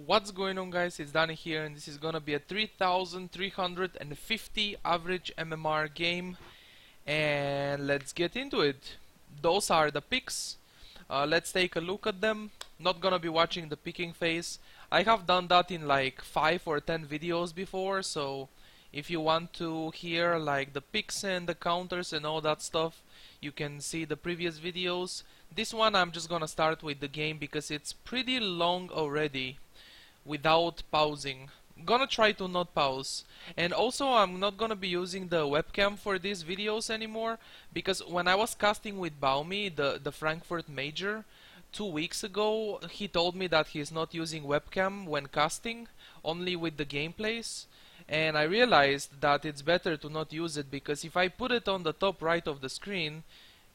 What's going on, guys? It's Danny here, and this is gonna be a 3350 average MMR game, and let's get into it. Those are the picks. Let's take a look at them. Not gonna be watching the picking phase. I have done that in like 5 or 10 videos before, so if you want to hear like the picks and the counters and all that stuff, you can see the previous videos. This one I'm just gonna start with the game because it's pretty long already without pausing. Gonna try to not pause. And also I'm not gonna be using the webcam for these videos anymore, because when I was casting with Baumi, the Frankfurt Major, 2 weeks ago, he told me that he's not using webcam when casting, only with the gameplays. And I realized that it's better to not use it, because if I put it on the top right of the screen,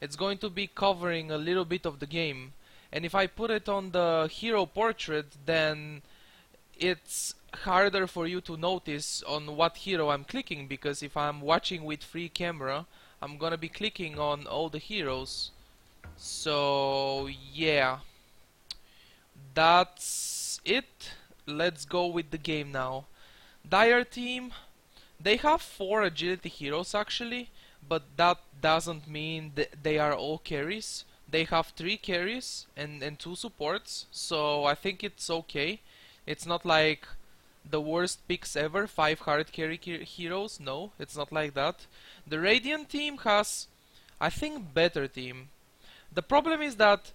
it's going to be covering a little bit of the game. And if I put it on the hero portrait, then it's harder for you to notice on what hero I'm clicking, because if I'm watching with free camera, I'm gonna be clicking on all the heroes. So yeah, that's it. Let's go with the game now. Dire team, they have 4 agility heroes actually, but that doesn't mean they are all carries. They have 3 carries and 2 supports, so I think it's okay. It's not like the worst picks ever, 5 hard carry heroes. No, it's not like that. The Radiant team has, I think, better team. The problem is that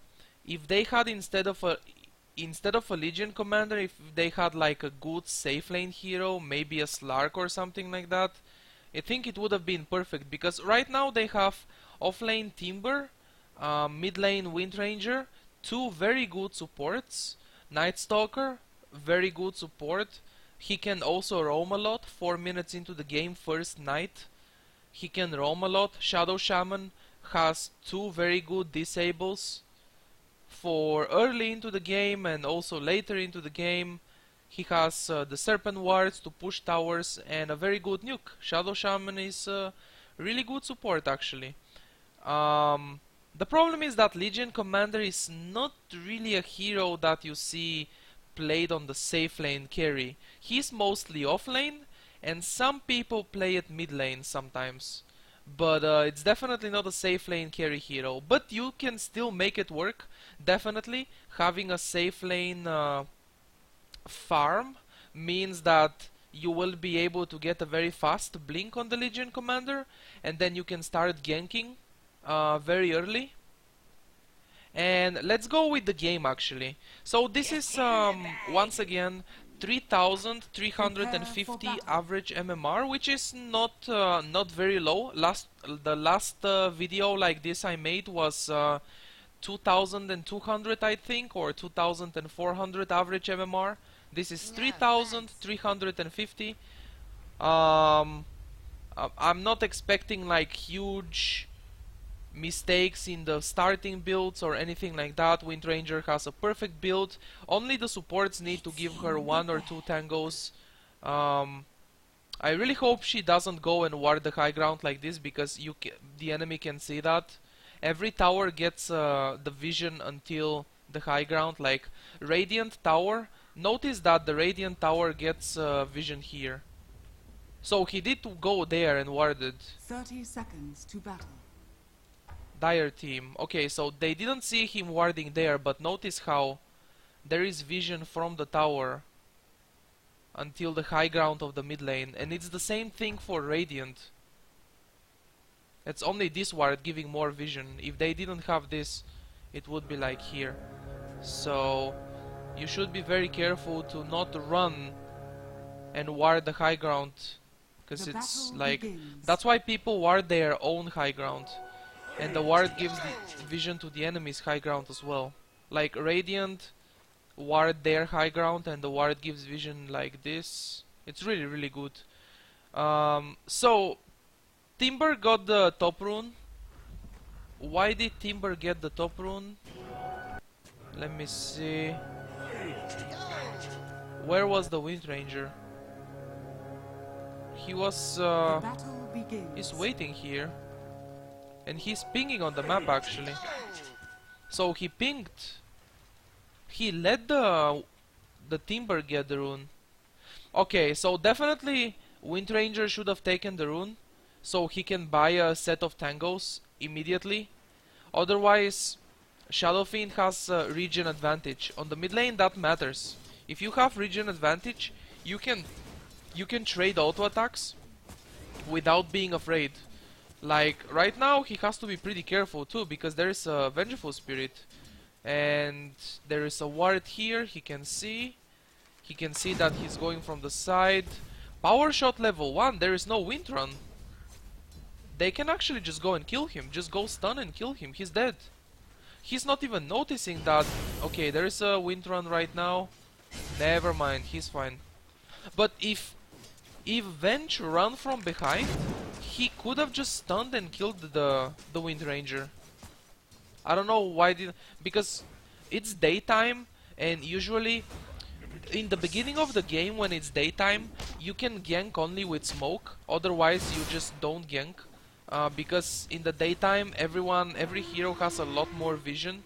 if they had instead of a Legion commander, if they had like a good safe lane hero, maybe a Slark or something like that, I think it would have been perfect, because right now they have offlane Timber, mid lane Wind Ranger, 2 very good supports, Night Stalker, very good support. He can also roam a lot. 4 minutes into the game, first night, he can roam a lot. Shadow Shaman has 2 very good disables for early into the game and also later into the game. He has the Serpent Wards to push towers and a very good nuke. Shadow Shaman is really good support actually. The problem is that Legion Commander is not really a hero that you see played on the safe lane carry. He's mostly off lane, and some people play it mid lane sometimes. But it's definitely not a safe lane carry hero. But you can still make it work, definitely. Having a safe lane farm means that you will be able to get a very fast blink on the Legion Commander, and then you can start ganking very early. And let's go with the game actually. So this is once again 3350 average MMR, which is not very low. The last video like this I made was 2200 I think, or 2400 average MMR. This is 3350. I'm not expecting like huge mistakes in the starting builds or anything like that. Wind Ranger has a perfect build. Only the supports need to give her 1 or 2 tangos. I really hope she doesn't go and ward the high ground like this, because the enemy can see that. Every tower gets the vision until the high ground, like Radiant Tower. Notice that the Radiant Tower gets vision here. So he did go there and warded. 30 seconds to battle. Dire team. Okay, so they didn't see him warding there, but notice how there is vision from the tower until the high ground of the mid lane, and it's the same thing for Radiant. It's only this ward giving more vision. If they didn't have this, it would be like here. So you should be very careful to not run and ward the high ground, because it's like that's why people ward their own high ground. And the ward gives the vision to the enemy's high ground as well. Like Radiant ward their high ground, and the ward gives vision like this. It's really, really good. So Timber got the top rune. Why did Timber get the top rune? Let me see. Where was the Wind Ranger? He was he's waiting here. And he's pinging on the map actually. So he pinged. He led the Timber get the rune? Okay, so definitely Wind Ranger should have taken the rune, so he can buy a set of tangos immediately. Otherwise, Shadow Fiend has regen advantage. On the mid lane, that matters. If you have regen advantage, you can trade auto attacks without being afraid. Like right now, he has to be pretty careful too, because there is a Vengeful Spirit, and there is a ward here. He can see that he's going from the side. Power shot level 1. There is no wind run. They can actually just go and kill him. Just go stun and kill him. He's dead. He's not even noticing that. Okay, there is a wind run right now. Never mind, he's fine. But if Venge ran from behind, he could have just stunned and killed the Wind Ranger. I don't know why because it's daytime, and usually in the beginning of the game when it's daytime, you can gank only with smoke. Otherwise, you just don't gank. Because in the daytime, every hero has a lot more vision,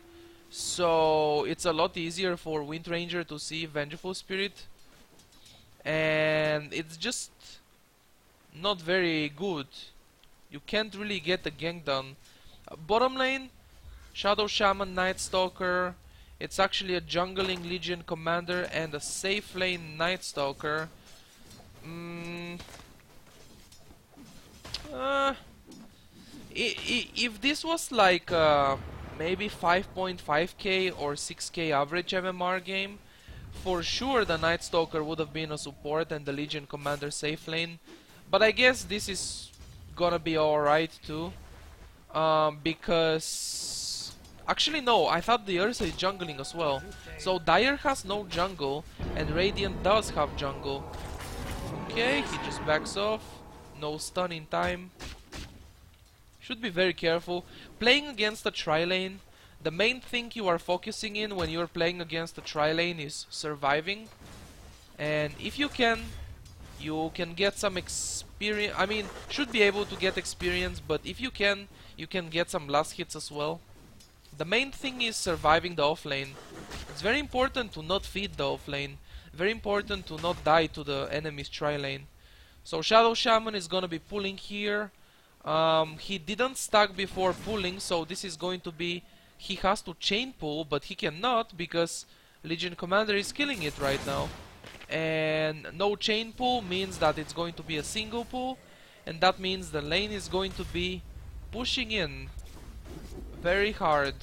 so it's a lot easier for Wind Ranger to see Vengeful Spirit, and it's just not very good. You can't really get the gank done. Bottom lane, Shadow Shaman, Night Stalker. It's actually a jungling Legion Commander and a safe lane Night Stalker. If this was like maybe 5.5k or 6k average MMR game, for sure the Night Stalker would have been a support and the Legion Commander safe lane. But I guess this is gonna be alright too, because actually no, I thought the Ursa is jungling as well. So Dire has no jungle and Radiant does have jungle. Okay, he just backs off. No stun in time. Should be very careful. Playing against a tri-lane, the main thing you are focusing in when you're playing against a tri-lane is surviving. And if you can get some experience. I mean, should be able to get experience, but if you can get some last hits as well. The main thing is surviving the offlane. It's very important to not feed the offlane. Very important to not die to the enemy's tri-lane. So Shadow Shaman is gonna be pulling here. He didn't stack before pulling, so this is going to be... He has to chain pull, but he cannot because Legion Commander is killing it right now. And no chain pull means that it's going to be a single pull, and that means the lane is going to be pushing in very hard.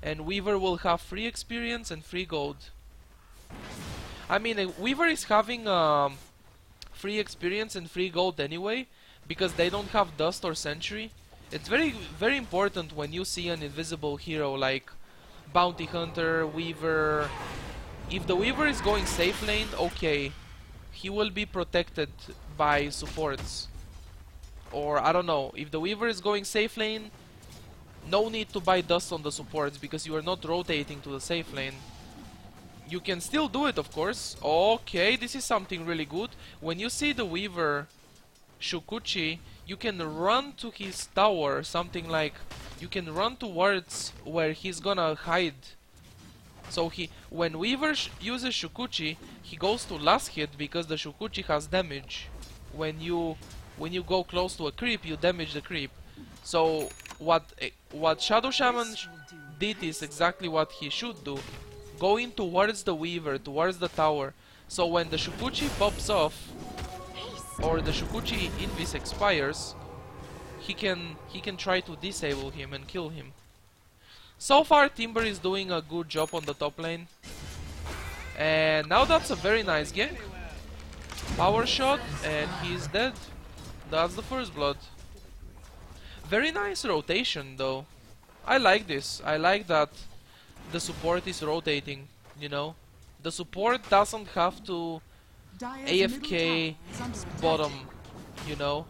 And Weaver will have free experience and free gold. I mean, Weaver is having free experience and free gold anyway, because they don't have Dust or Sentry. It's very, very important when you see an invisible hero like Bounty Hunter, Weaver. If the Weaver is going safe lane, okay, he will be protected by supports. Or, I don't know, if the Weaver is going safe lane, no need to buy Dust on the supports because you are not rotating to the safe lane. You can still do it, of course. Okay, this is something really good. When you see the Weaver Shukuchi, you can run to his tower, something like you can run towards where he's gonna hide. So when Weaver uses Shukuchi, he goes to last hit because the Shukuchi has damage. When you go close to a creep, you damage the creep. So what Shadow Shaman did is exactly what he should do. Going towards the Weaver, towards the tower. So when the Shukuchi pops off, or the Shukuchi Invis expires, he can try to disable him and kill him. So far Timber is doing a good job on the top lane. And now that's a very nice gank. Power shot and he's dead. That's the first blood. Very nice rotation though. I like this. I like that the support is rotating, you know. The support doesn't have to AFK bottom, you know.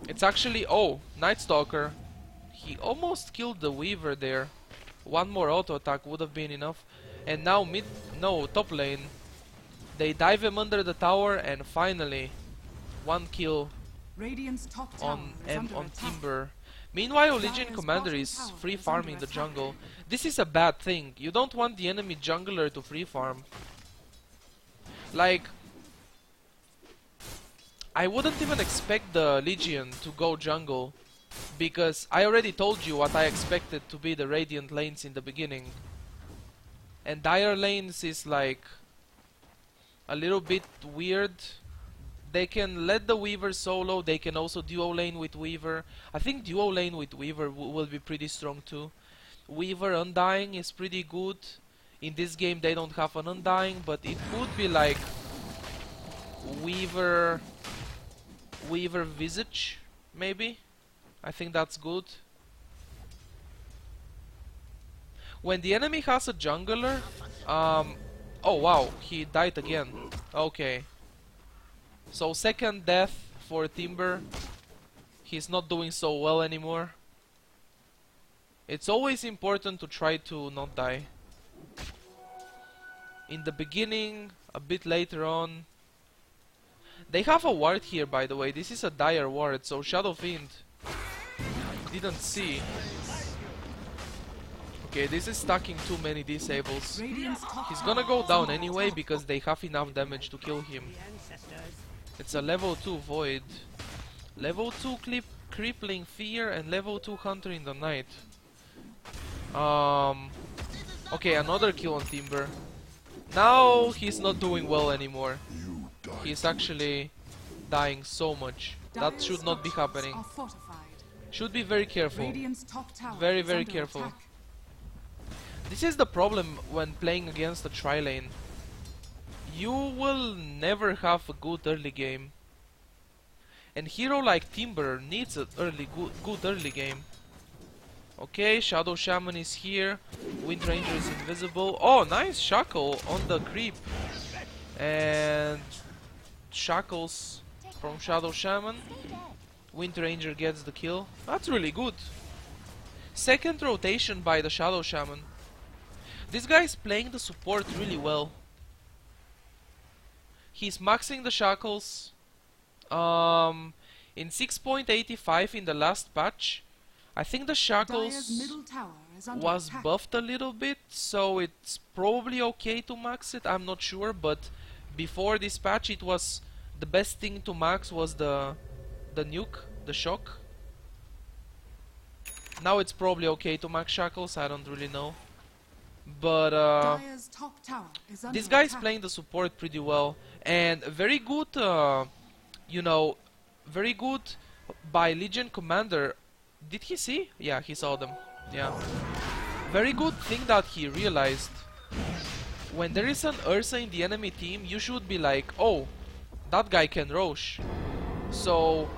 It's actually... Oh, Night Stalker. He almost killed the Weaver there. One more auto attack would have been enough. And now top lane. They dive him under the tower and finally one kill on Timber. Meanwhile, Legion Commander is free farming the jungle. This is a bad thing. You don't want the enemy jungler to free farm. Like, I wouldn't even expect the Legion to go jungle, because I already told you what I expected to be the Radiant lanes in the beginning. And Dire lanes is like a little bit weird. They can let the Weaver solo, they can also duo lane with Weaver. I think duo lane with Weaver will be pretty strong too. Weaver Undying is pretty good. In this game they don't have an Undying, but it could be like Weaver Visage, maybe? I think that's good. When the enemy has a jungler, oh wow, he died again. Okay. So second death for Timber. He's not doing so well anymore. It's always important to try to not die. In the beginning, a bit later on. They have a ward here, by the way. This is a Dire ward, so Shadow Fiend didn't see. Okay, this is stacking too many disables. He's gonna go down anyway because they have enough damage to kill him. It's a level 2 Void. Level 2 Crippling Fear and level 2 Hunter in the Night. Okay, another kill on Timber. Now he's not doing well anymore. He's actually dying so much. That should not be happening. Should be very careful. Very, very careful. This is the problem when playing against a tri-lane. You will never have a good early game. And hero like Timber needs a good early game. Okay, Shadow Shaman is here. Wind Ranger is invisible. Oh, nice Shackle on the creep. And Shackles from Shadow Shaman. Wind Ranger gets the kill. That's really good. Second rotation by the Shadow Shaman. This guy is playing the support really well. He's maxing the Shackles. In 6.85 in the last patch, I think the Shackles was buffed a little bit, so it's probably okay to max it. I'm not sure, but before this patch, it was the best thing to max was the nuke, the shock. Now it's probably okay to max Shackles. I don't really know. But this guy is playing the support pretty well, and very good, you know, very good by Legion Commander. Did he see? Yeah, he saw them. Yeah. Very good thing that he realized. When there is an Ursa in the enemy team, you should be like, oh, that guy can Rosh. So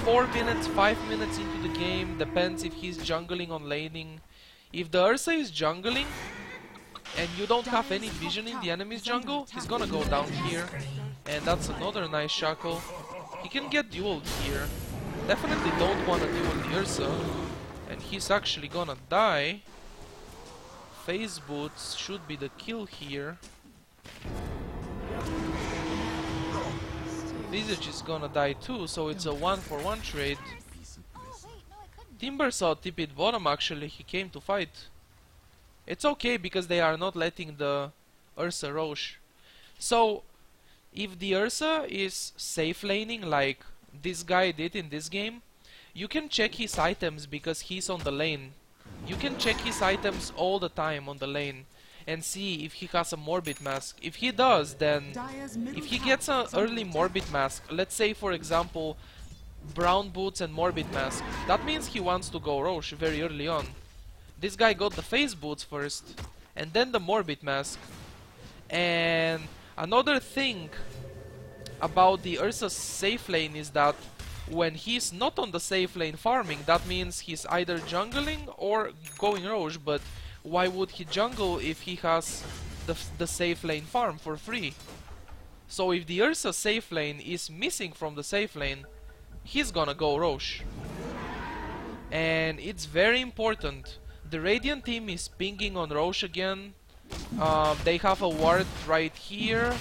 4 minutes, 5 minutes into the game, depends if he's jungling or laning. If the Ursa is jungling and you don't have any vision in the enemy's jungle, he's gonna go down here. And that's another nice Shackle. He can get dueled here. Definitely don't wanna duel the Ursa. And he's actually gonna die. Phase Boots should be the kill here. Visage is gonna die too, so it's a 1-for-1 trade. Timber saw TP'd bottom actually, he came to fight. It's okay because they are not letting the Ursa Rosh. So, if the Ursa is safe laning like this guy did in this game, you can check his items because he's on the lane. You can check his items all the time on the lane and see if he has a Morbid Mask. If he does, then if he gets an early Morbid Mask, let's say for example Brown Boots and Morbid Mask, that means he wants to go Rosh very early on. This guy got the Phase Boots first, and then the Morbid Mask. And another thing about the Ursa's safe lane is that when he's not on the safe lane farming, that means he's either jungling or going Rosh, but why would he jungle if he has the safe lane farm for free? So if the Ursa safe lane is missing from the safe lane, he's gonna go Rosh. And it's very important. The Radiant team is pinging on Rosh again. They have a ward right here.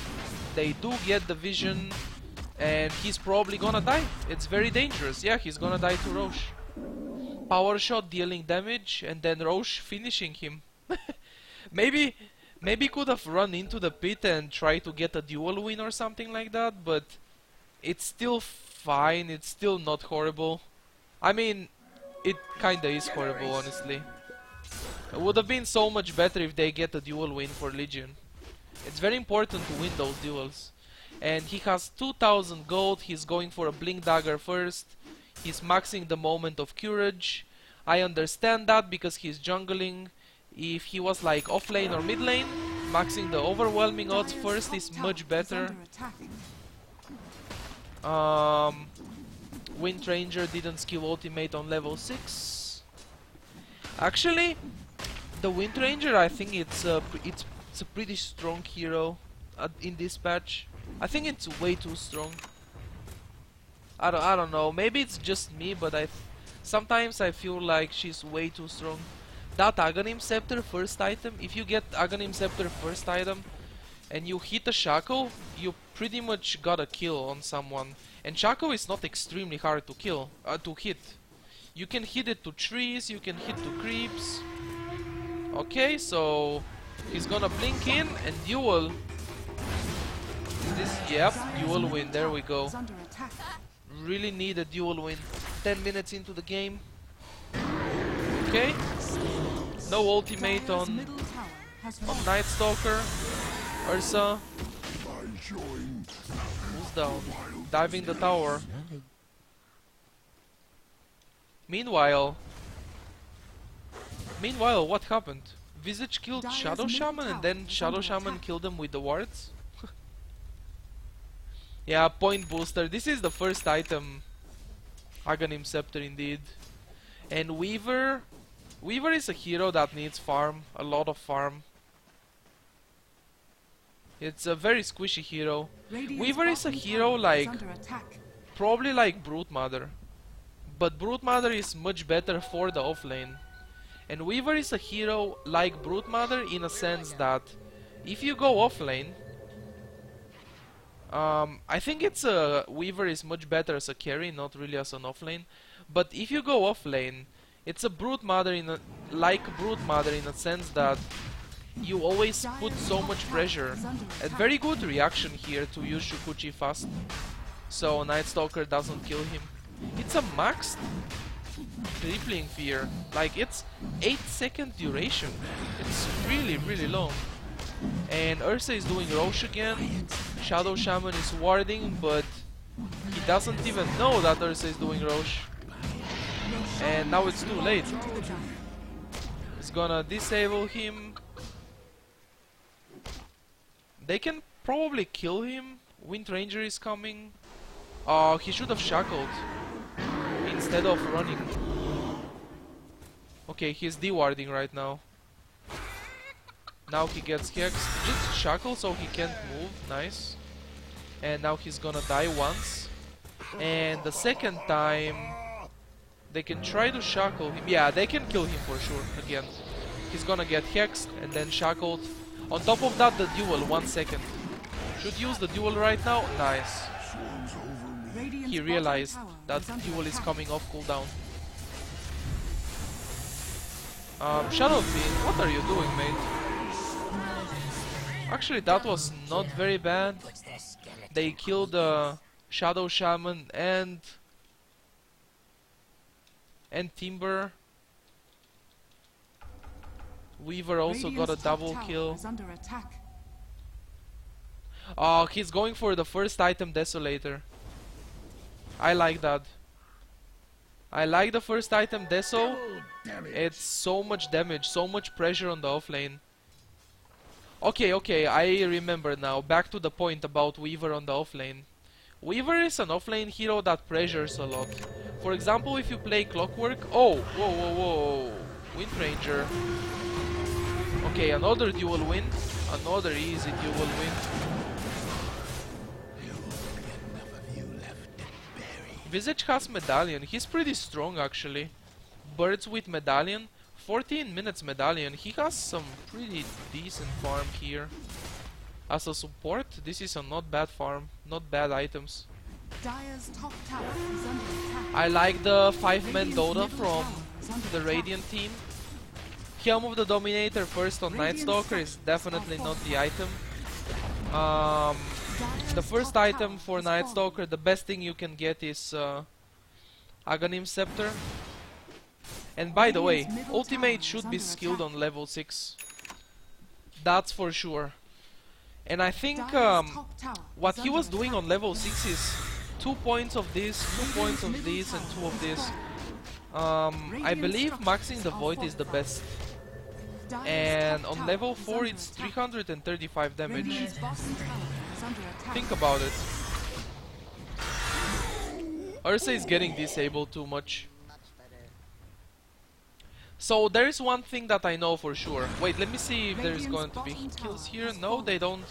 They do get the vision. And he's probably gonna die. It's very dangerous. Yeah, he's gonna die to Rosh. Power shot dealing damage and then Rosh finishing him. Maybe Maybe could have run into the pit and try to get a dual win or something like that, but it's still fine, it's still not horrible. I mean, it kinda is horrible, honestly. It would have been so much better if they get a dual win for Legion. It's very important to win those duels. And he has 2000 gold, he's going for a Blink Dagger first. He's maxing the Moment of Courage. I understand that because he's jungling. If he was like offlane or mid lane, maxing the Overwhelming Odds first is much better. Wind Ranger didn't skill ultimate on level 6. Actually, the Wind Ranger, I think it's a pretty strong hero in this patch. I think it's way too strong. I don't know. Maybe it's just me, but sometimes I feel like she's way too strong. That Aghanim Scepter first item, if you get Aghanim Scepter first item and you hit a Shackle, you pretty much got a kill on someone. And Shackle is not extremely hard to hit. You can hit it to trees, you can hit to creeps. Okay, so he's gonna blink in and duel. Yep, dual win, there we go. Really need a dual win. 10 minutes into the game. Okay. No ultimate on Night Stalker. Ursa. Who's down? Diving the tower. Meanwhile, what happened? Visage killed Shadow Shaman and then Shadow Shaman killed him with the wards? Yeah, point booster. This is the first item. Aghanim Scepter indeed. And Weaver. Weaver is a hero that needs farm. A lot of farm. It's a very squishy hero. Weaver is a hero like... probably like Brute Mother. But Brute Mother is much better for the offlane. And Weaver is a hero like Brute Mother in a sense that if you go offlane, I think Weaver is much better as a carry, not really as an offlane. But if you go offlane, it's a Brute Mother like Brute Mother in a sense that you always put so much pressure. A very good reaction here to use Shukuchi fast, so Night Stalker doesn't kill him. It's a maxed Crippling Fear, like it's 8-second duration. It's really long. And Ursa is doing Rosh again. Shadow Shaman is warding, but he doesn't even know that Ursa is doing Rosh. And now it's too late. He's gonna disable him. They can probably kill him. Wind Ranger is coming. Oh, he should have shackled instead of running. Okay, he's dewarding right now. Now he gets hexed. Just shackle so he can't move. Nice. And now he's gonna die once. And the second time they can try to shackle him. Yeah, they can kill him for sure again. He's gonna get hexed and then shackled. On top of that, the duel, 1 second. Should use the duel right now. Nice. He realized that duel is coming off cooldown. Shadow Fiend, what are you doing, mate? Actually, that was not very bad. They killed Shadow Shaman and Timber. Weaver also got a double kill. Oh, he's going for the first item, Desolator. I like that. I like the first item, Deso. It's so much damage, so much pressure on the offlane. Okay, I remember now. Back to the point about Weaver on the offlane. Weaver is an offlane hero that pressures a lot. For example, if you play Clockwork... Oh, whoa. Wind Ranger. Okay, another dual win. Another easy dual win. Visage has Medallion. He's pretty strong actually. Birds with Medallion. 14 minutes Medallion. He has some pretty decent farm here. As a support, this is a not bad farm. Not bad items. I like the 5-man Dota from the Radiant team. Helm of the Dominator first on Night Stalker is definitely not the item. The first item for Night Stalker, the best thing you can get is Aghanim Scepter. And by the way, ultimate should be skilled on level 6. That's for sure. And I think what he was doing on level 6 is 2 points of this, 2 points of this, and 2 of this. I believe maxing the Void is the best. And on level 4 it's 335 damage. Think about it. Ursa is getting disabled too much. So there is one thing that I know for sure. Wait, let me see if there's going to be kills here. No, they don't.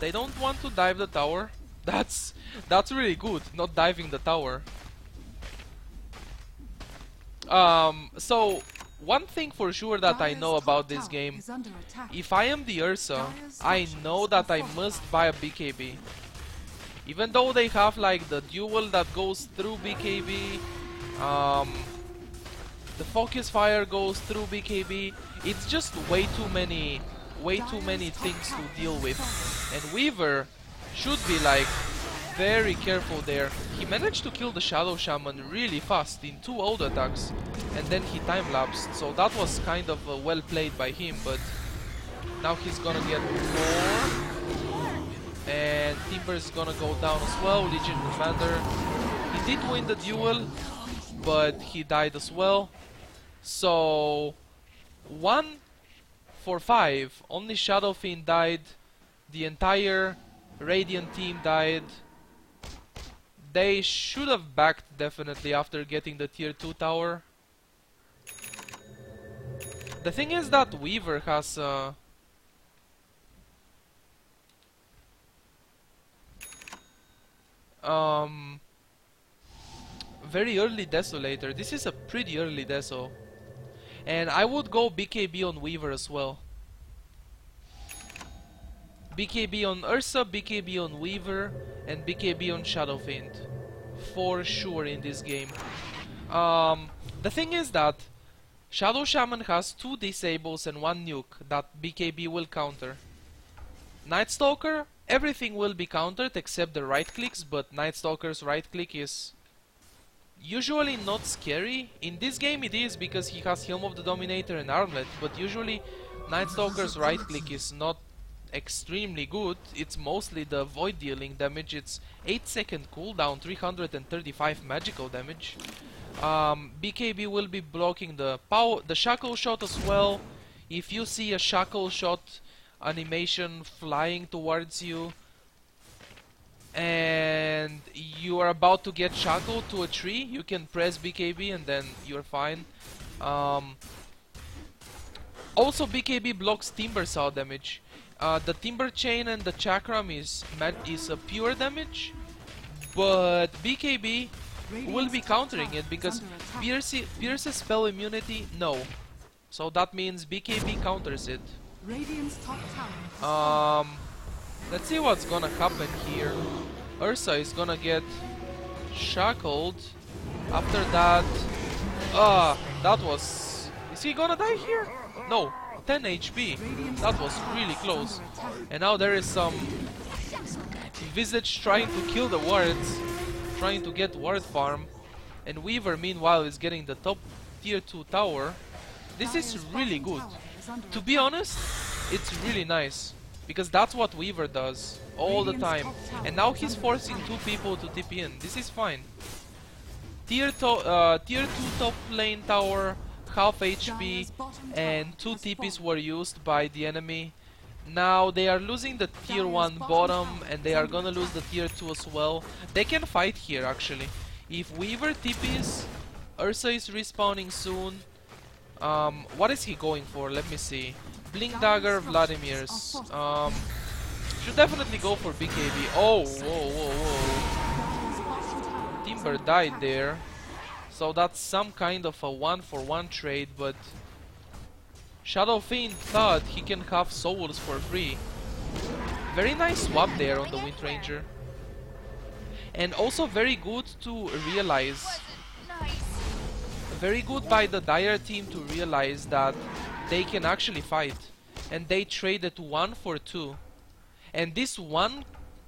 They don't want to dive the tower. That's really good, not diving the tower. So one thing for sure that I know about this game, if I am the Ursa, I know that I must buy a BKB. Even though they have like the duel that goes through BKB, the focus fire goes through BKB, it's just way too many things to deal with. And Weaver should be like very careful there. He managed to kill the Shadow Shaman really fast in 2 auto attacks, and then he time-lapsed, so that was kind of well played by him, but now he's gonna get more. And Timber's gonna go down as well, Legion Commander. He did win the duel, but he died as well. So 1 for 5, only Shadow Fiend died, the entire Radiant team died. They should have backed definitely after getting the tier 2 tower. The thing is that Weaver has very early Desolator. This is a pretty early Deso. And I would go BKB on Weaver as well. BKB on Ursa, BKB on Weaver, and BKB on Shadow Fiend. For sure in this game. The thing is that Shadow Shaman has 2 disables and 1 nuke that BKB will counter. Night Stalker, everything will be countered except the right clicks, but Night Stalker's right click is usually not scary. In this game it is because he has Helm of the Dominator and Armlet, but usually Night Stalker's right click is not extremely good. It's mostly the void dealing damage. It's 8-second cooldown, 335 magical damage. BKB will be blocking the shackle shot as well. If you see a shackle shot animation flying towards you and you are about to get shackled to a tree, you can press BKB and then you're fine. Also BKB blocks Timber Saw damage. The Timber Chain and the Chakram is a pure damage, but BKB will be countering it because Pierce's spell immunity, no. So that means BKB counters it. Let's see what's gonna happen here. Ursa is gonna get shackled. After that, that was... Is he gonna die here? No. 10 HP. That was really close. And now there is some Visage trying to kill the wards, trying to get ward farm, and Weaver meanwhile is getting the top tier 2 tower. This is really good. To be honest, it's really nice, because that's what Weaver does all the time. And now he's forcing 2 people to TP in. This is fine. Tier 2 top lane tower, half HP, and 2 TPs were used by the enemy. Now they are losing the tier 1 bottom, and they are gonna lose the tier 2 as well. They can fight here actually. If Weaver TPs, Ursa is respawning soon. What is he going for? Let me see. Blink Dagger, Vladimir's. Should definitely go for BKB. Oh, whoa, whoa, whoa. Timber died there. So that's some kind of a 1-for-1 trade, but Shadow Fiend thought he can have souls for free. Very nice swap there on the Wind Ranger. And also very good to realize. Very good by the Dire team to realize that they can actually fight. And they traded 1 for 2. And this 1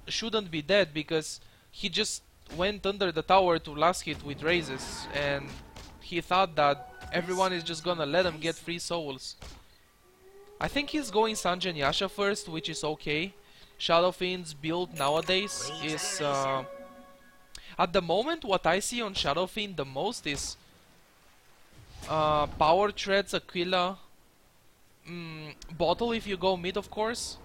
shouldn't be dead because he just went under the tower to last hit with raises, and he thought that everyone is just gonna let him get free souls. I think he's going Sanjin Yasha first, which is okay. Shadow Fiend's build nowadays is at the moment what I see on Shadow Fiend the most is Power Treads, Aquila, Bottle if you go mid, of course.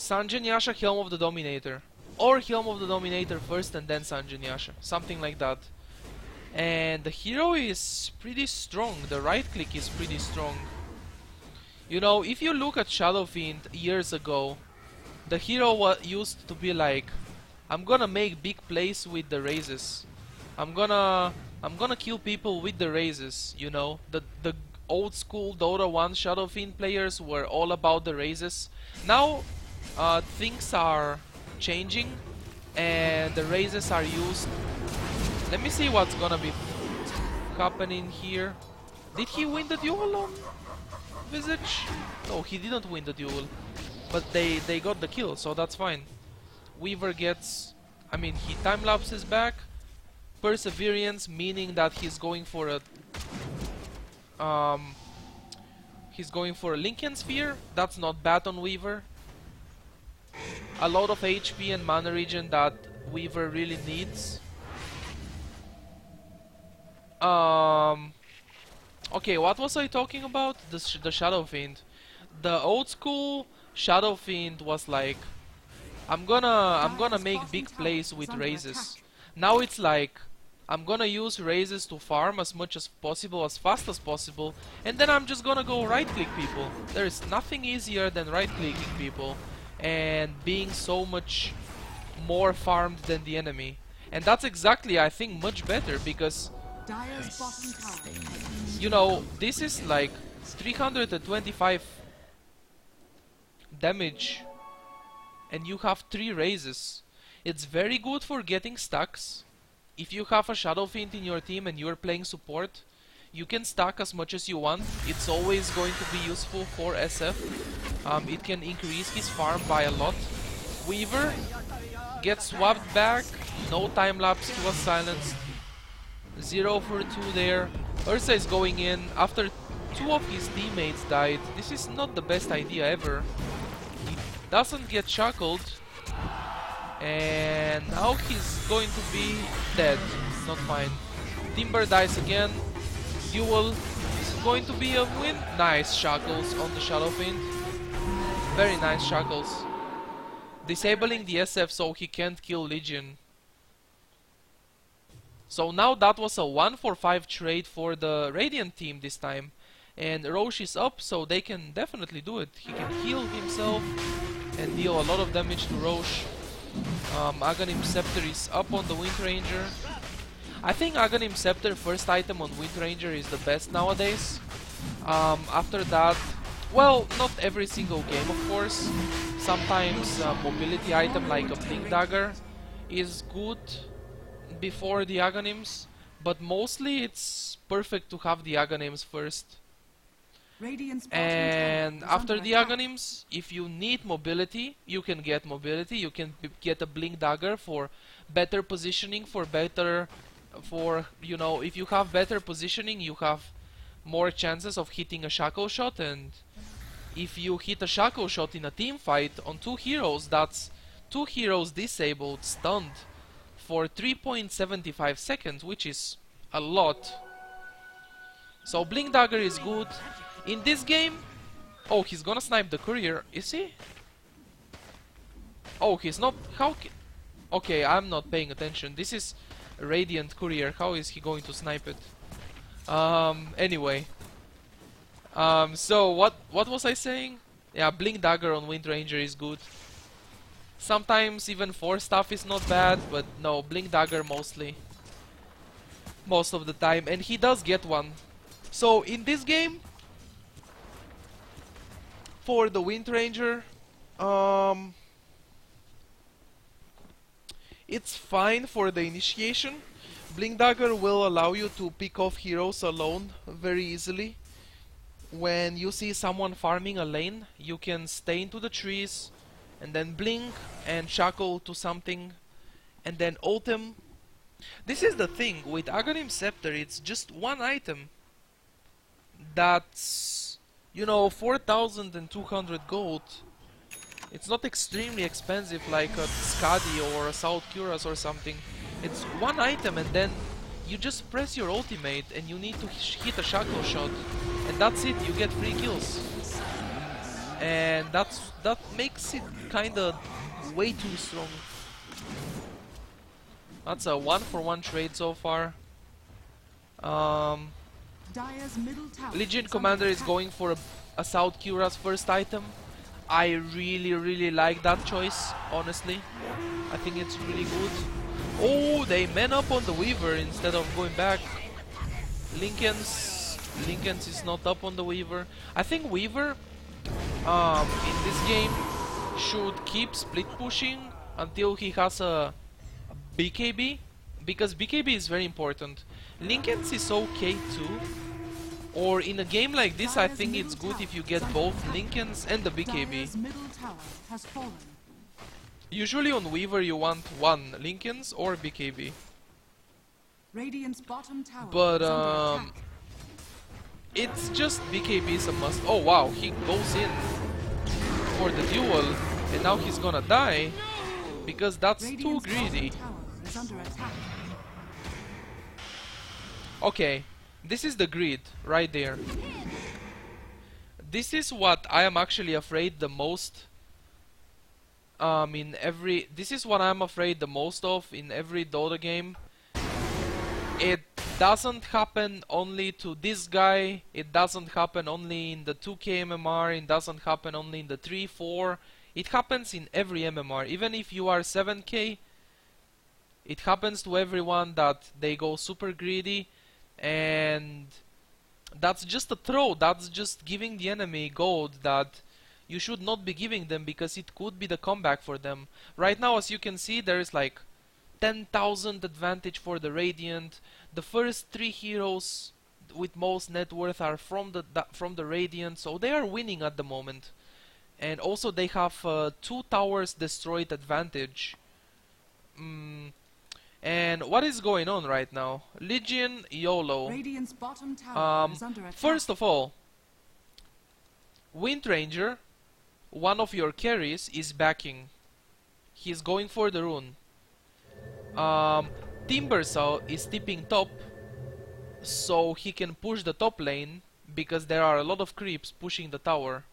Sanjin Yasha, Helm of the Dominator. Or Helm of the Dominator first and then Sanjin Yasha. Something like that. And the hero is pretty strong. The right click is pretty strong. You know, if you look at Shadow Fiend years ago, the hero used to be like, I'm gonna make big plays with the raises. I'm gonna kill people with the raises, you know. The old school Dota 1 Shadow Fiend players were all about the raises. Now things are changing and the raises are used. Let me see what's gonna be happening here. Did he win the duel on Visage? No, he didn't win the duel. But they got the kill, so that's fine. Weaver gets... I mean, he time-lapses back. Perseverance, meaning that he's going for a... he's going for a Lincoln Sphere. That's not bad on Weaver. A lot of HP and mana regen that Weaver really needs. Okay, what was I talking about? The Shadow Fiend. The old school Shadow Fiend was like, I'm gonna make big plays with raises. Now it's like, I'm gonna use raises to farm as much as possible, as fast as possible, and then I'm just gonna go right click people. There is nothing easier than right clicking people and being so much more farmed than the enemy. And that's exactly, I think, much better because, you know, this is like 325 damage and you have 3 raises. It's very good for getting stacks. If you have a Shadow Fiend in your team and you're playing support, you can stack as much as you want. It's always going to be useful for SF. It can increase his farm by a lot. Weaver gets swapped back. No time lapse, he was silenced. 0 for 2 there. Ursa is going in after 2 of his teammates died. This is not the best idea ever. He doesn't get shackled. And now he's going to be dead. Not fine. Timber dies again. Duel. This is going to be a win. Nice shackles on the Shadow Fiend. Very nice shackles. Disabling the SF so he can't kill Legion. So now that was a 1 for 5 trade for the Radiant team this time. And Roche is up, so they can definitely do it. He can heal himself and deal a lot of damage to Roche. Aghanim Scepter is up on the Wind Ranger. I think Aghanim Scepter first item on Wind Ranger is the best nowadays. After that, well, not every single game of course. Sometimes a mobility item like a Blink Dagger is good before the Aghanims, but mostly it's perfect to have the Aghanims first. And after the Aghanims, if you need mobility, you can get mobility. You can get a Blink Dagger for better positioning, you know, if you have better positioning, you have more chances of hitting a shackle shot. And if you hit a shackle shot in a team fight on 2 heroes, that's 2 heroes disabled, stunned for 3.75 seconds, which is a lot. So Blink Dagger is good. In this game... Oh, he's gonna snipe the courier, is he? Oh, he's not... How... Okay, I'm not paying attention. This is Radiant courier. How is he going to snipe it? Anyway. So, what was I saying? Yeah, Blink Dagger on Wind Ranger is good. Sometimes even 4 stuff is not bad, but no, Blink Dagger mostly. Most of the time, and he does get one. So, in this game... For the Wind Ranger, it's fine for the initiation, Blink Dagger will allow you to pick off heroes alone very easily. When you see someone farming a lane, you can stay into the trees and then blink and shackle to something and then ult him. This is the thing, with Aghanim Scepter it's just one item that's, you know, 4,200 gold. It's not extremely expensive like a Skadi or a South Curas or something. It's one item and then you just press your ultimate and you need to hit a shackle shot. And that's it, you get free kills. And that makes it kinda way too strong. That's a 1-for-1 trade so far. Legion Commander is going for a South Cura's first item. I really like that choice, honestly. I think it's really good. Oh, they man up on the Weaver instead of going back. Linken's is not up on the Weaver. I think Weaver in this game should keep split pushing until he has a BKB, because BKB is very important. Linken's is okay too. Or in a game like this, I think it's good if you get both Linken's and the BKB. Usually on Weaver you want one Linken's or BKB. But it's just BKB is a must. Oh wow, he goes in for the duel and now he's gonna die because that's too greedy. Okay, this is the greed right there. This is what I am actually afraid the most. This is what I'm afraid the most of in every Dota game. It doesn't happen only to this guy, it doesn't happen only in the 2K MMR, it doesn't happen only in the 3-4, it happens in every MMR. Even if you are 7K, it happens to everyone that they go super greedy, and that's just a throw, that's just giving the enemy gold that you should not be giving them because it could be the comeback for them. Right now, as you can see, there is like 10,000 advantage for the Radiant. The first 3 heroes with most net worth are from the Radiant, so they are winning at the moment. And also they have 2 towers destroyed advantage. And what is going on right now? Legion YOLO. First of all, Wind Ranger, one of your carries, is backing. He's going for the rune. Timbersaw is tipping top, so he can push the top lane because there are a lot of creeps pushing the tower.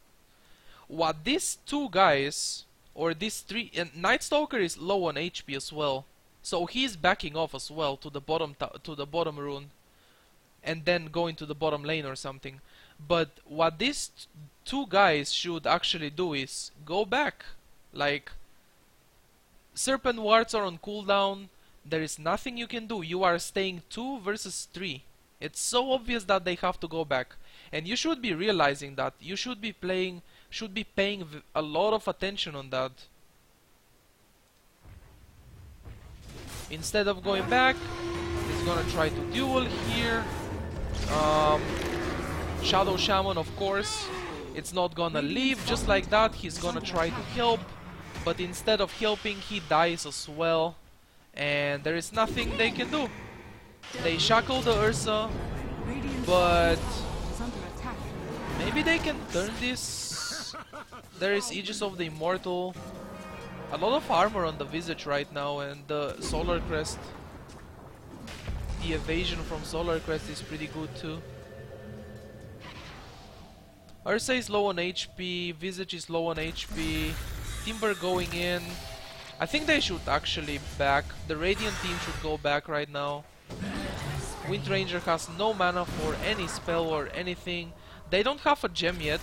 What these 2 guys, or these 3, and Night Stalker is low on HP as well, so he's backing off as well to the bottom rune, and then going to the bottom lane or something. But what these 2 guys should actually do is go back. Like, Serpent Wards are on cooldown. There is nothing you can do. You are staying 2 versus 3. It's so obvious that they have to go back. And you should be realizing that. You should be paying a lot of attention on that. Instead of going back, he's gonna try to duel here. Shadow Shaman, of course. It's not gonna leave just like that. He's gonna try to help. But instead of helping, he dies as well. And there is nothing they can do. They shackle the Ursa, but maybe they can turn this. There is Aegis of the Immortal. A lot of armor on the Visage right now, and the Solar Crest. The evasion from Solar Crest is pretty good too. Ursa is low on HP, Visage is low on HP, Timber going in. I think they should actually back. The Radiant team should go back right now. Wind Ranger has no mana for any spell or anything. They don't have a gem yet.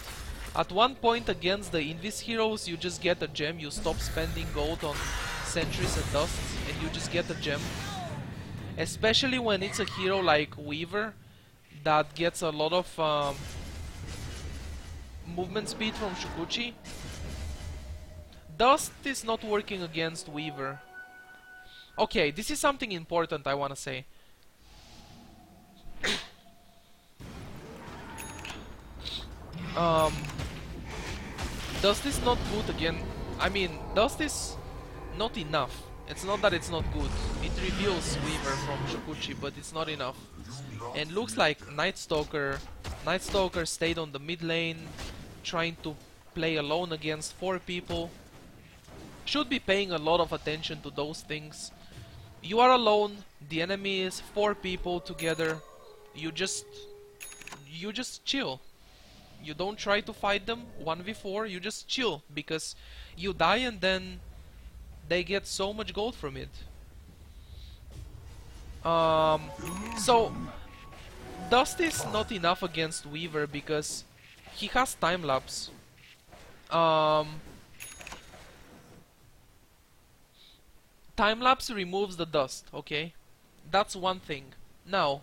At one point against the Invis heroes, you just get a gem. You stop spending gold on sentries and dusts, and you just get a gem. Especially when it's a hero like Weaver that gets a lot of movement speed from Shukuchi. Dust is not working against Weaver. Okay, this is something important I wanna say. Um, does this not good again? I mean, does this not enough? It's not that it's not good. It reveals Weaver from Shukuchi, but it's not enough. And looks like Night Stalker stayed on the mid lane, trying to play alone against 4 people. Should be paying a lot of attention to those things. You are alone, the enemy is 4 people together. You just chill. You don't try to fight them 1v4, you just chill, because you die and then they get so much gold from it. So Dust is not enough against Weaver because he has time lapse. Time lapse removes the dust, okay? That's one thing. Now,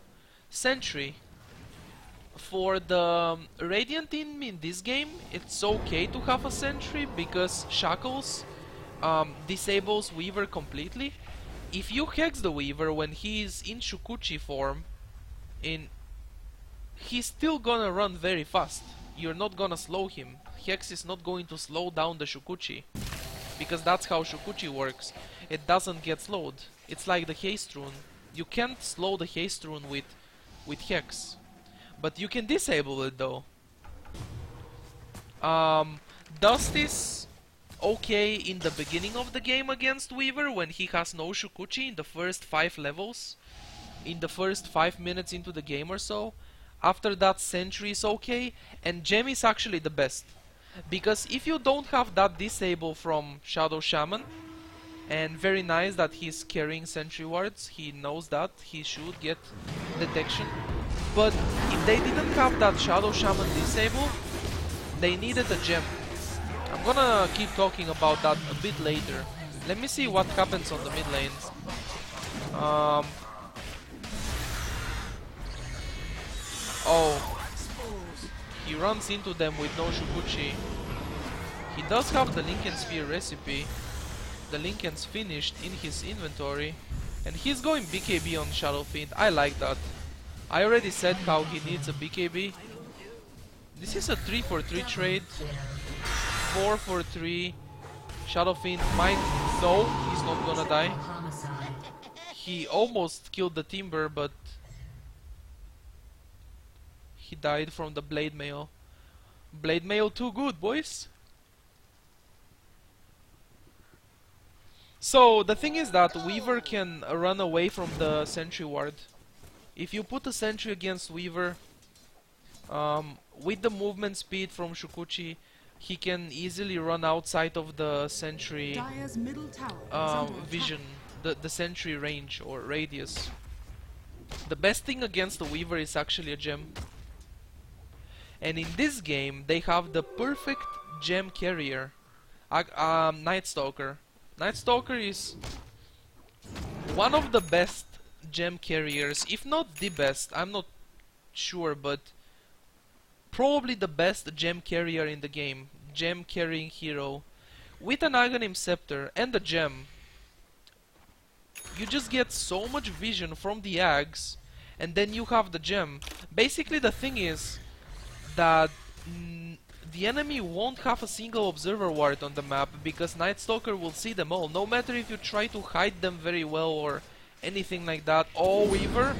Sentry. For the Radiant team in this game, it's okay to have a Sentry because Shackles disables Weaver completely. If you hex the Weaver when he is in Shukuchi form, he's still gonna run very fast. You're not gonna slow him. Hex is not going to slow down the Shukuchi, because that's how Shukuchi works. It doesn't get slowed. It's like the haste rune. You can't slow the haste rune with Hex. But you can disable it though. Dust is okay in the beginning of the game against Weaver when he has no Shukuchi in the first 5 levels. In the first 5 minutes into the game or so. After that, Sentry is okay, and Gem is actually the best. Because if you don't have that disable from Shadow Shaman, and very nice that he's carrying Sentry wards, he knows that, he should get detection. But if they didn't have that Shadow Shaman disable, they needed a gem. I'm gonna keep talking about that a bit later. Let me see what happens on the mid lane. Oh, he runs into them with no Shukuchi. He does have the Lincoln Sphere recipe. The Lincoln's finished in his inventory. And he's going BKB on Shadow Fiend. I like that. I already said how he needs a BKB. This is a 3 for 3 trade. 4 for 3. Shadow Fiend might... No, he's not gonna die. He almost killed the Timber, but... he died from the Blade Mail. Blade Mail too good, boys. So, the thing is that Weaver can run away from the Sentry ward. If you put a Sentry against Weaver, with the movement speed from Shukuchi, he can easily run outside of the Sentry vision, the Sentry range or radius. The best thing against the Weaver is actually a gem. And in this game, they have the perfect gem carrier, Night Stalker. Night Stalker is one of the best gem carriers, if not the best, I'm not sure, but probably the best gem carrier in the game. Gem carrying hero. With an Aghanim Scepter and a gem, you just get so much vision from the Ags, and then you have the gem. Basically the thing is that the enemy won't have a single observer ward on the map because Night Stalker will see them all, no matter if you try to hide them very well or anything like that. Oh, Weaver!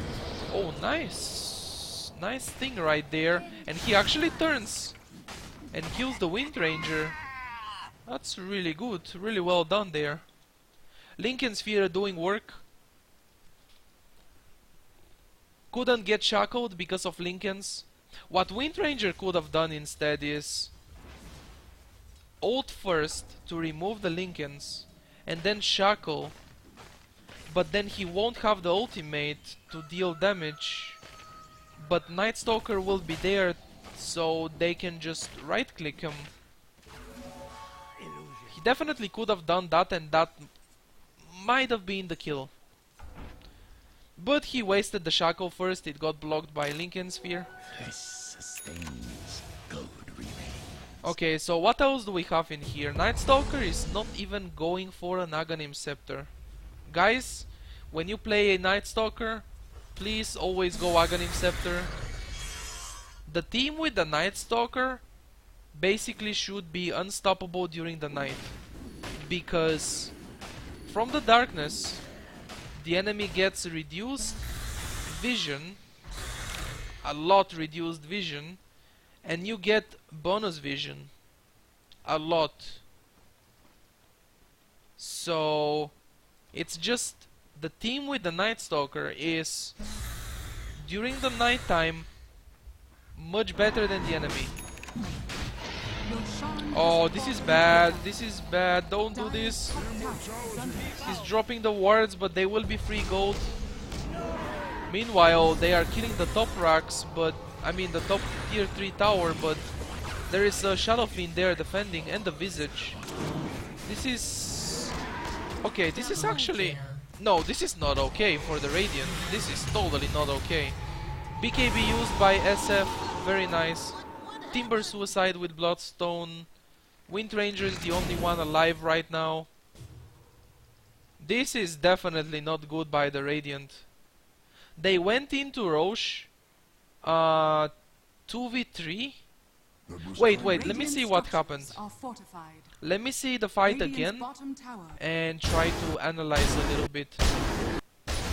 Oh, nice! Nice thing right there. And he actually turns and kills the Wind Ranger. That's really good, really well done there. Lincoln Sphere doing work. Couldn't get shackled because of Lincolns. What Wind Ranger could have done instead is ult first to remove the Lincolns and then shackle, but then he won't have the ultimate to deal damage, but Night Stalker will be there so they can just right click him. He definitely could have done that, and that might have been the kill. But he wasted the shackle first, it got blocked by Lincoln Sphere. This sustains, gold remains. Okay, so what else do we have in here? Night Stalker is not even going for an Aghanim Scepter. Guys, when you play a Night Stalker, please always go Aghanim Scepter. The team with the Night Stalker basically should be unstoppable during the night, because from the darkness the enemy gets reduced vision, a lot reduced vision, and you get bonus vision, a lot. So it's just the team with the Night Stalker is during the night time much better than the enemy. Oh, this is bad. This is bad. Don't do this. He's dropping the wards, but they will be free gold. Meanwhile, they are killing the top racks, but I mean the top tier 3 tower, but there is a Shadow Fiend there defending, and the Visage. This is... okay, this is actually... no, this is not okay for the Radiant. This is totally not okay. BKB used by SF, very nice. Timber Suicide with Bloodstone. Wind Ranger is the only one alive right now. This is definitely not good by the Radiant. They went into Roche 2v3. Wait, let me see what happened. Let me see the fight again and try to analyze a little bit.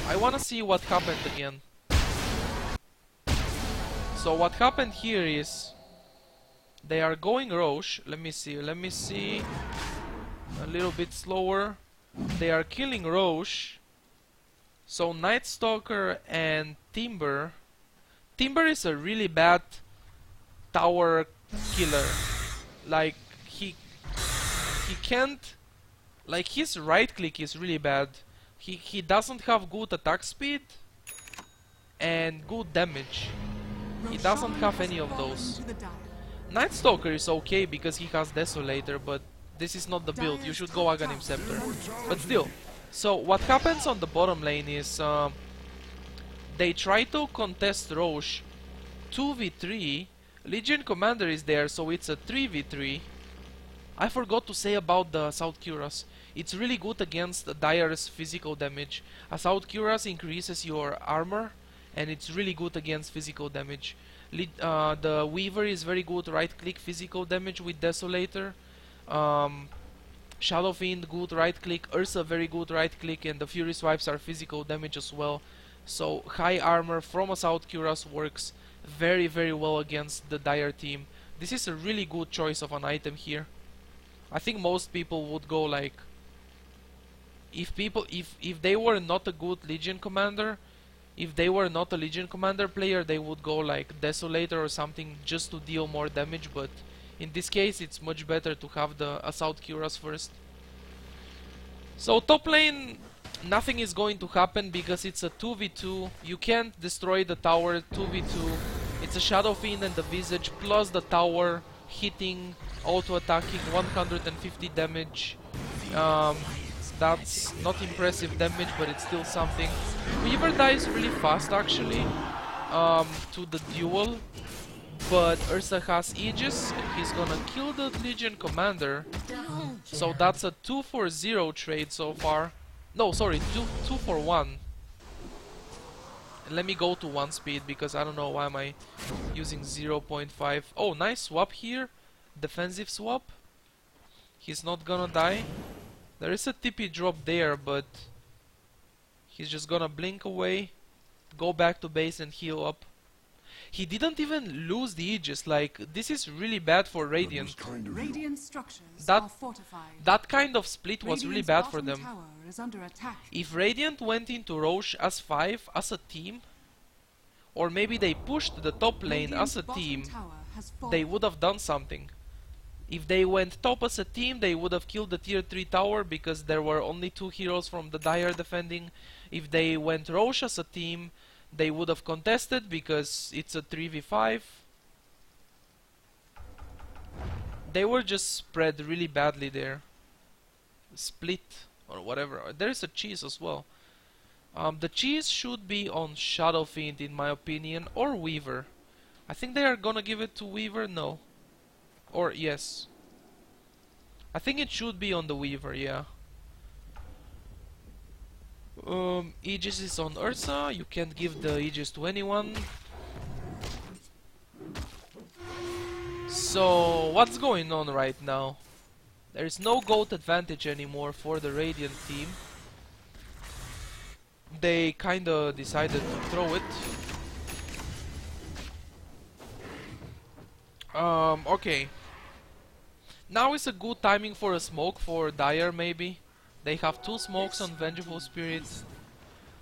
I wanna see what happened again. So what happened here is they are going Roche. Let me see a little bit slower. They are killing Roche. So Night Stalker and Timber. Timber is a really bad tower killer. Like he can't, like his right click is really bad. He doesn't have good attack speed and good damage. He doesn't have any of those. Night Stalker is okay because he has Desolator, but this is not the build. You should go Aghanim Scepter. But still. So what happens on the bottom lane is they try to contest Roche 2v3. Legion Commander is there, so it's a 3v3. I forgot to say about the Assault Cuirass. It's really good against Dire's physical damage. Assault Cuirass increases your armor, and it's really good against physical damage. The Weaver is very good right click physical damage with Desolator. Shadow Fiend good right click, Ursa very good right click, and the Fury Swipes are physical damage as well. So high armor from Assault Cuirass works very well against the Dire team. This is a really good choice of an item here. I think most people would go like, if they were not a good Legion Commander, if they were not a Legion Commander player, they would go like Desolator or something just to deal more damage, but in this case it's much better to have the Assault Cuirass first. So top lane, nothing is going to happen because it's a 2v2. You can't destroy the tower 2v2. It's a Shadow Fiend and the Visage plus the tower hitting, auto-attacking, 150 damage. That's not impressive damage, but it's still something. Weaver dies really fast actually to the duel, but Ursa has Aegis and he's gonna kill the Legion Commander. So that's a 2-for-0 trade so far. No, sorry, 2-for-1. Let me go to 1 speed because I don't know why am I using 0.5. Oh, nice swap here. Defensive swap. He's not gonna die. There is a TP drop there, but he's just gonna blink away, go back to base and heal up. He didn't even lose the Aegis. Like, this is really bad for Radiant. Radiant structures are fortified. That kind of split was really bad for them. Tower is under attack. If Radiant went into Roche as 5 as a team, or maybe they pushed the top lane as a team, they would have done something. If they went top as a team, they would have killed the tier 3 tower because there were only 2 heroes from the Dire defending. If they went Roche as a team, they would have contested because it's a 3v5. They were just spread really badly there. Split or whatever. There's a cheese as well. The cheese should be on Shadow Fiend in my opinion, or Weaver. I think they are gonna give it to Weaver, no. Or yes. I think it should be on the Weaver, yeah. Aegis is on Ursa. You can't give the Aegis to anyone. So, what's going on right now? There is no goat advantage anymore for the Radiant team. They kinda decided to throw it. Okay. Now is a good timing for a smoke for Dire, maybe. They have 2 smokes on Vengeful Spirit.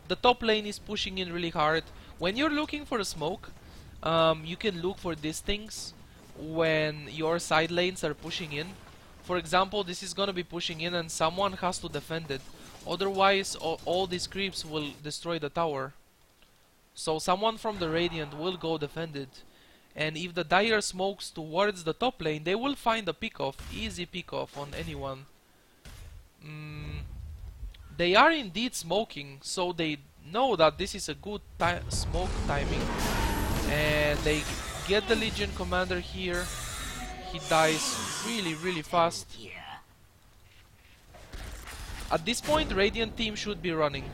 The top lane is pushing in really hard. When you're looking for a smoke, you can look for these things when your side lanes are pushing in. For example, this is gonna be pushing in and someone has to defend it. Otherwise, all these creeps will destroy the tower. So someone from the Radiant will go defend it. And if the Dire smokes towards the top lane, they will find a pick-off, easy pick-off on anyone. They are indeed smoking, so they know that this is a good smoke timing. And they get the Legion Commander here. He dies really fast. At this point, Radiant team should be running.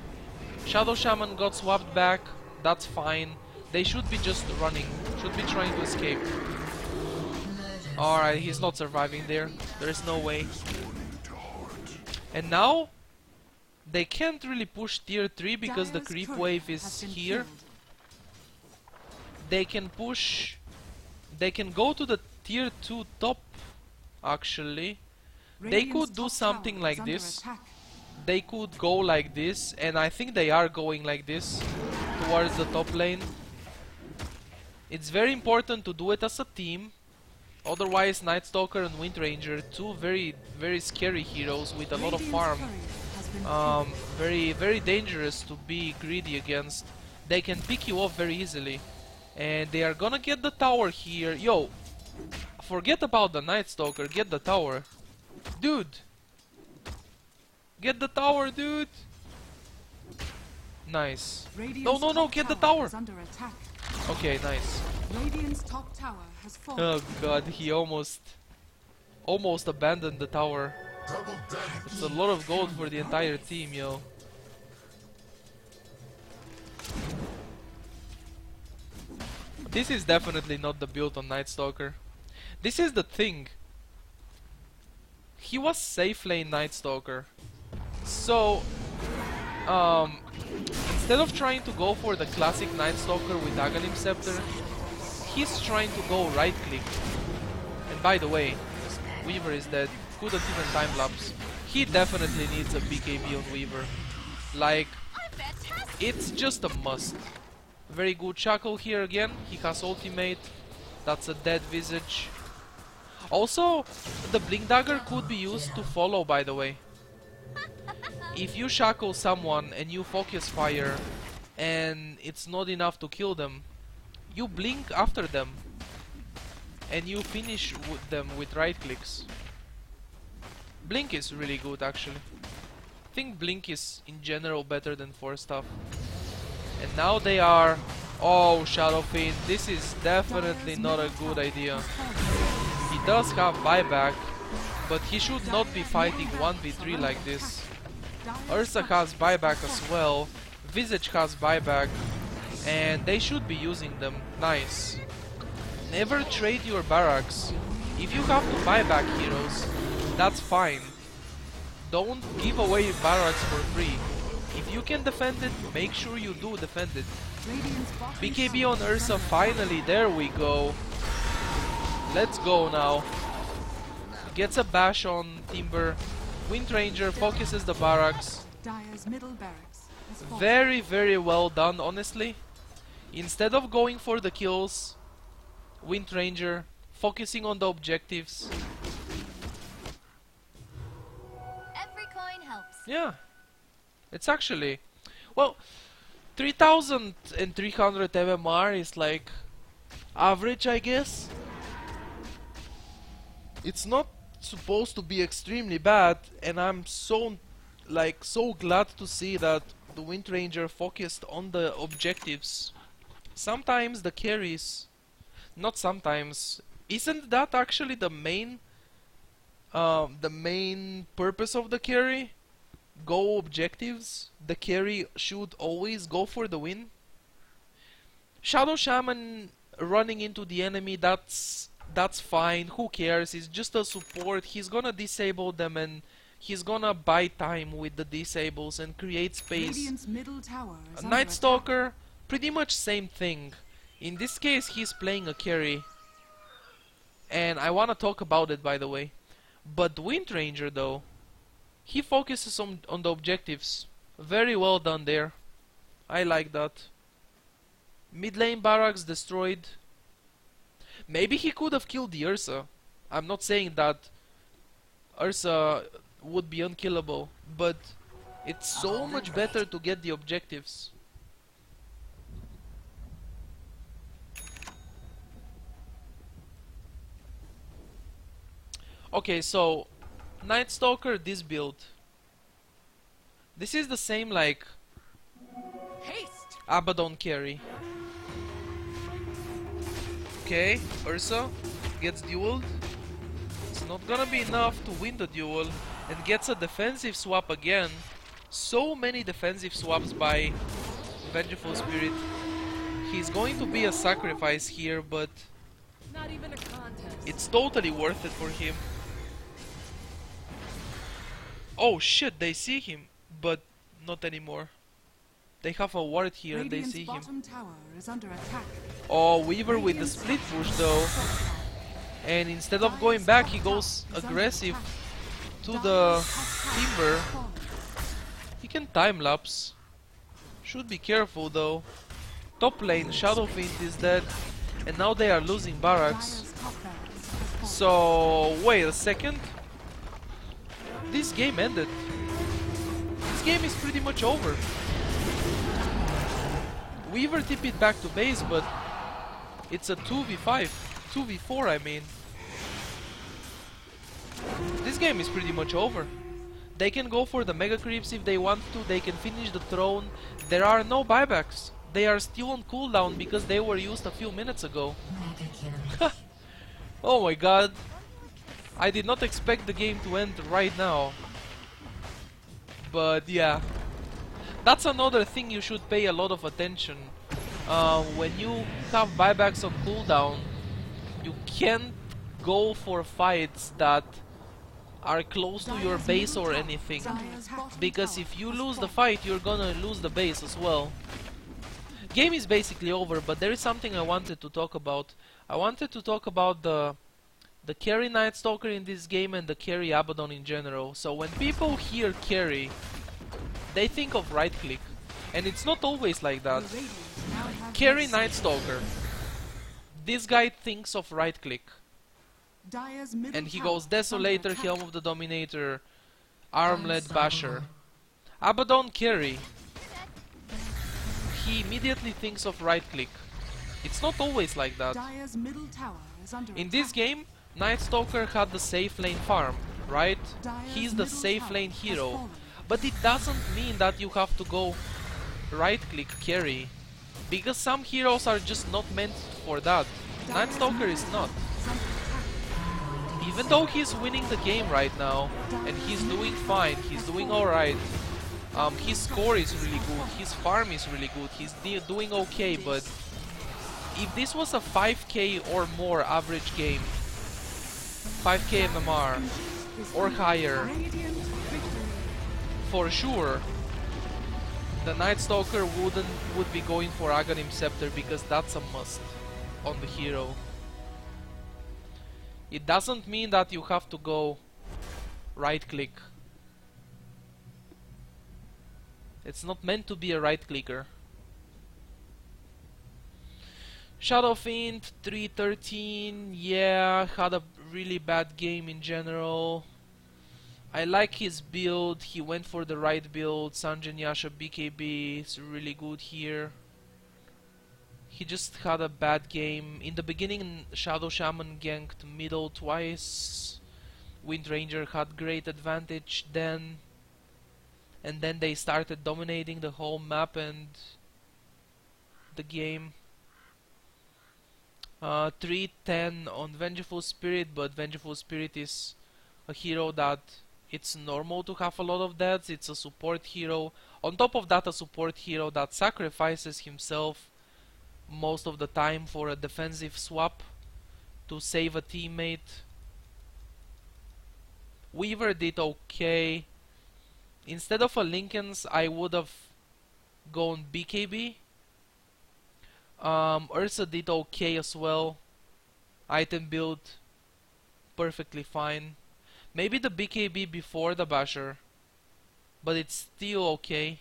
Shadow Shaman got swapped back, that's fine. They should be just running, should be trying to escape. Alright, he's not surviving there. There is no way. And now, they can't really push tier 3 because the creep wave is here. They can push... They can go to the tier 2 top, actually. They could do something like this. They could go like this, and I think they are going like this towards the top lane. It's very important to do it as a team. Otherwise, Night Stalker and Wind Ranger, 2 very scary heroes with a lot of farm. Very dangerous to be greedy against. They can pick you off very easily. And they are gonna get the tower here. Yo, forget about the Night Stalker, get the tower. Dude! Get the tower, dude! Nice. No, get the tower! Okay, nice. Radiant's top tower has fallen. Oh god, he almost abandoned the tower. It's a lot of gold for the entire team, yo. This is definitely not the build on Night Stalker. This is the thing. He was safe lane Night Stalker. So, instead of trying to go for the classic Night Stalker with Aghanim Scepter, he's trying to go right click. And by the way, Weaver is dead. Couldn't even time lapse. He definitely needs a BKB on Weaver. Like, it's just a must. Very good Shackle here again. He has ultimate. That's a dead Visage. Also, the Blink Dagger could be used to follow, by the way. If you shackle someone and you focus fire and it's not enough to kill them, you blink after them and you finish with them with right clicks. Blink is really good, actually. I think Blink is in general better than Force Staff. And now they are... Oh, Shadow Fiend, this is definitely not a good idea. He does have buyback, but he should not be fighting 1v3 like this. Ursa has buyback as well, Visage has buyback, and they should be using them. Nice. Never trade your barracks. If you have to buy back heroes, that's fine. Don't give away barracks for free. If you can defend it, make sure you do defend it. BKB on Ursa, finally, there we go. Let's go now. Gets a bash on Timber. Wind Ranger focuses the barracks. Very well done, honestly. Instead of going for the kills, Wind Ranger focusing on the objectives. Every coin helps. Yeah. It's actually... Well, 3,300 MMR is like average, I guess. It's not supposed to be extremely bad, and I'm so glad to see that the Wind Ranger focused on the objectives. Sometimes the carries, not sometimes, isn't that actually the main purpose of the carry? Go objectives. The carry should always go for the win. Shadow Shaman running into the enemy, that's That's fine, who cares, he's just a support, he's gonna disable them and he's gonna buy time with the disables and create space. Radiant's middle tower is A under Night attack. Stalker, pretty much same thing. In this case he's playing a carry. And I wanna talk about it, by the way. But Wind Ranger though, he focuses on the objectives. Very well done there. I like that. Mid lane barracks destroyed. Maybe he could have killed the Ursa. I'm not saying that Ursa would be unkillable, but it's so much better to get the objectives. Okay, so Night Stalker, this build. This is the same like Haste! Abaddon carry. Okay, Ursa gets dueled. It's not gonna be enough to win the duel and gets a defensive swap again. So many defensive swaps by Vengeful Spirit. He's going to be a sacrifice here, but Not even a contest. it's totally worth it for him. Oh shit, they see him, but not anymore. They have a ward here and they Radiant's see him. bottom tower is under attack. Oh, Weaver with the split push though. And instead of going back, he goes aggressive to the Timber. He can time lapse. Should be careful though. Top lane, Shadowfiend is dead. And now they are losing barracks. Dire's top barracks has fallen. So, wait a second. This game ended. This game is pretty much over. Weaver TP'd back to base, but it's a 2v5. 2v4, I mean. This game is pretty much over. They can go for the mega creeps if they want to, they can finish the throne. There are no buybacks. They are still on cooldown because they were used a few minutes ago. Oh my god. I did not expect the game to end right now. But yeah. That's another thing you should pay a lot of attention. When you have buybacks on cooldown, you can't go for fights that are close to your base or anything. Because if you lose the fight, you're gonna lose the base as well. Game is basically over, but there is something I wanted to talk about. I wanted to talk about the carry Night Stalker in this game and the carry Abaddon in general. So when people hear carry, they think of right click. And it's not always like that. Carry Night Stalker. This guy thinks of right click. And he goes Desolator, Helm of the Dominator, Armlet Basher. Abaddon carry. He immediately thinks of right click. It's not always like that. In this game, Night Stalker had the safe lane farm, right? He's the safe lane hero. But it doesn't mean that you have to go right click carry. Because some heroes are just not meant for that. Night Stalker is not. Even though he's winning the game right now, and he's doing fine, he's doing alright. His score is really good, his farm is really good, he's doing okay, but if this was a 5k or more average game, 5k MMR or higher, for sure the Night Stalker would be going for Aghanim Scepter because that's a must on the hero. It doesn't mean that you have to go right click. It's not meant to be a right clicker. Shadowfiend 313, yeah, had a really bad game in general. I like his build, he went for the right build. Sanjin Yasha BKB is really good here. He just had a bad game. In the beginning, Shadow Shaman ganked middle twice. Wind Ranger had great advantage then. And then they started dominating the whole map and the game. 310 on Vengeful Spirit, but Vengeful Spirit is a hero that it's normal to have a lot of deaths. It's a support hero. On top of that, a support hero that sacrifices himself most of the time for a defensive swap. to save a teammate. Weaver did okay. Instead of a Lincoln's, I would have gone BKB. Ursa did okay as well. Item build perfectly fine. Maybe the BKB before the Basher, but it's still okay.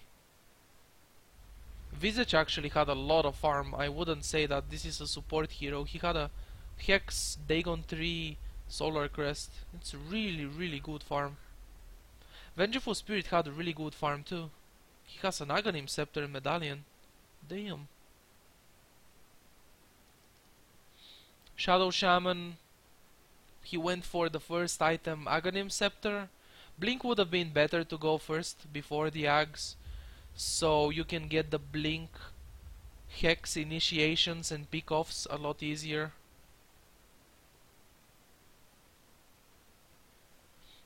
Visage actually had a lot of farm. I wouldn't say that this is a support hero. He had a Hex, Dagon 3, Solar Crest. It's really good farm. Vengeful Spirit had a really good farm too. He has an Aghanim Scepter Medallion. Damn. Shadow Shaman, he went for the first item, Aghanim Scepter. Blink would have been better to go first before the Ags, so you can get the Blink Hex initiations and pick-offs a lot easier.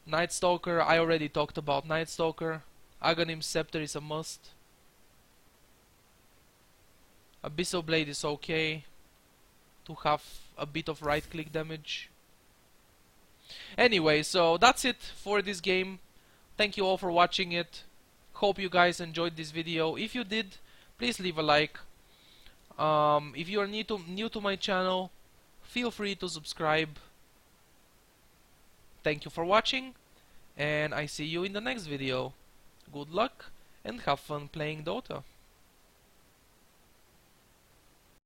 Night Stalker, I already talked about Night Stalker. Aghanim Scepter is a must. Abyssal Blade is okay to have a bit of right click damage. Anyway, so that's it for this game. Thank you all for watching it. Hope you guys enjoyed this video. If you did, please leave a like. If you are new to my channel, feel free to subscribe. Thank you for watching, and I see you in the next video. Good luck and have fun playing Dota.